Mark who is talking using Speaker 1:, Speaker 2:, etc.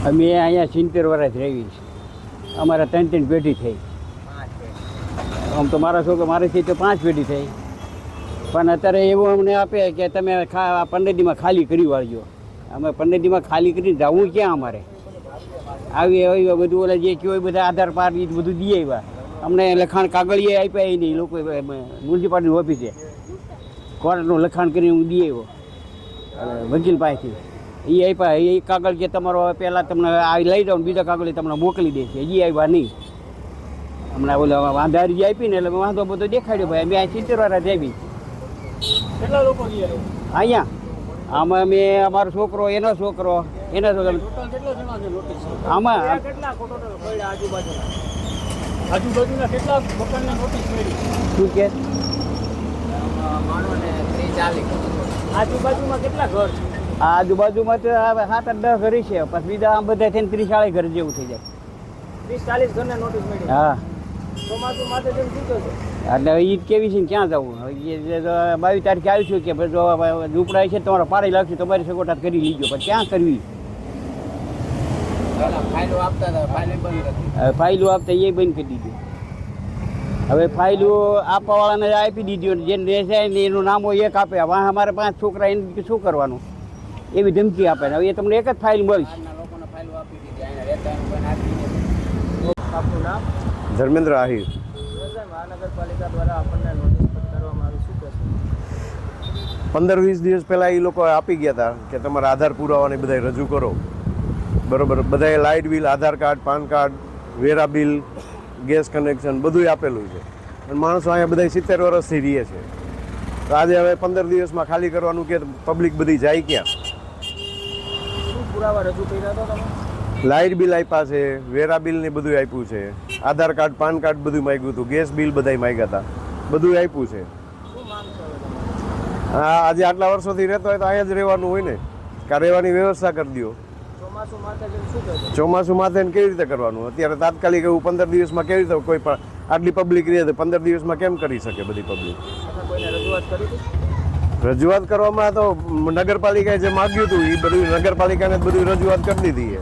Speaker 1: અમે અહીંયા 70 વર્ષ રહી છે. અમારા 3 પેઢી થઈ. આમ તો મારા છોકરા મારેથી તો 5 પેઢી થઈ. પણ અત્યારે એવું અમને આપે કે તમે 15 દીમાં ખાલી કરી વાળજો. અમે 15 દીમાં ખાલી કરીને જવું ક્યાં અમારે? આવી બધું ઓલા જે કહેવાય બધા આધાર કાર્ડ એ બધું દઈ આવ્યા. અમને લખાણ કાગળીએ આપ્યા નહીં. લોકો મ્યુનિસિપાલિટી ઓફિસે કોર્ટનું લખાણ કરીને હું દઈ આવ્યો વકીલ પાસેથી. એ આપ્યા એ કાગળ કે તમારો પહેલાં તમને આ લઈ જાઓ, બીજા કાગળ તમને મોકલી દે છે. એ આવ્યા નહીં. હમણાં ઓલા વાંધા અરજી આપી ને એટલે વાંધો બધો દેખાડ્યો. ભાઈ અમે આ 70 વર્ષ આવી.
Speaker 2: કેટલા લોકો
Speaker 1: અહીંયા આમાં અમે અમારો છોકરો, એનો છોકરો, એના છોકરો,
Speaker 2: કેટલા જણા છે નોટિસ?
Speaker 1: આમાં
Speaker 2: કેટલા ટોટલ પડ્યા આજુબાજુના કેટલા મકાનની નોટિસ મળી?
Speaker 1: શું કે
Speaker 2: આજુબાજુમાં કેટલા ઘર છે?
Speaker 1: આ આજુબાજુમાં તો 7-8-10 ઘર છે. પછી બીજા આમ બધા થઈને 30-40 ઘર જેવું થઈ જાય.
Speaker 2: 30-40 ઘરને નોટિસ મળી.
Speaker 1: હા,
Speaker 2: ચોમાસું માટે જેમ શું કહે છે?
Speaker 1: એટલે ઈદ કેવી છે ને ક્યાં જવું? 22 તારીખે આવીશું કે જો ઝૂંપડા છે તમારે પાડી લાગશે તમારી સગવડ કરી લીજો. પણ ક્યાં કરવી? ફાઇલો આપતા એ બંધ કરી દીધું. હવે ફાઇલો આપવાવાળાને આપી દીધી. જેને રહેશે ને એનું નામ હોય એક આપે. વાહ અમારે 5 છોકરા એને શું કરવાનું? એવી ધમકી આપે ને. હવે એ તમને એક જ ફાઇલ મળશે.
Speaker 2: આપનું નામ?
Speaker 3: ધર્મેન્દ્ર આહિર.
Speaker 2: મહાનગરપાલિકા દ્વારા આપણને નોટિસ કરવામાં આવી, શું કહેશો?
Speaker 3: 15-20 દિવસ પહેલાં એ લોકો આપી ગયા હતા કે તમારા આધાર પુરાવાને બધા રજૂ કરો. બરાબર, બધાએ લાઇટ બિલ, આધાર કાર્ડ, પાન કાર્ડ, વેરા બિલ, ગેસ કનેક્શન બધું આપેલું છે. અને માણસો અહીંયા બધા 70 વર્ષથી રહે છે. તો આજે હવે 15 દિવસમાં ખાલી કરવાનું કે પબ્લિક બધી જાય ક્યાં?
Speaker 2: શું પુરાવા રજૂ કર્યા હતા તમે?
Speaker 3: લાઇટ બિલ આપ્યા છે, વેરા બિલ ને બધું આપ્યું છે, આધાર કાર્ડ, પાન કાર્ડ બધું માગ્યું હતું, ગેસ બિલ બધાય માગ્યા હતા, બધું આપ્યું છે.
Speaker 2: શું માંગ છે હવે તમારી?
Speaker 3: હા, આજે આટલા વર્ષોથી રહેતો હોય તો અહીંયા જ રહેવાનું હોય ને. કાં રહેવાની વ્યવસ્થા કરી દો.
Speaker 2: ચોમાસું માટે જેમ શું કહે છે?
Speaker 3: ચોમાસું માથે ને કેવી રીતે કરવાનું? અત્યારે તાત્કાલિક એવું 15 દિવસમાં કેવી રીતે કોઈ પણ આટલી પબ્લિક રહે તો 15 દિવસમાં કેમ કરી શકે બધી પબ્લિક?
Speaker 2: અથવા કોઈને રજૂઆત કરી હતી?
Speaker 3: રજૂઆત કરવામાં તો નગરપાલિકાએ જે માગ્યું હતું એ બધું નગરપાલિકાને બધું રજૂઆત કરી દીધી છે.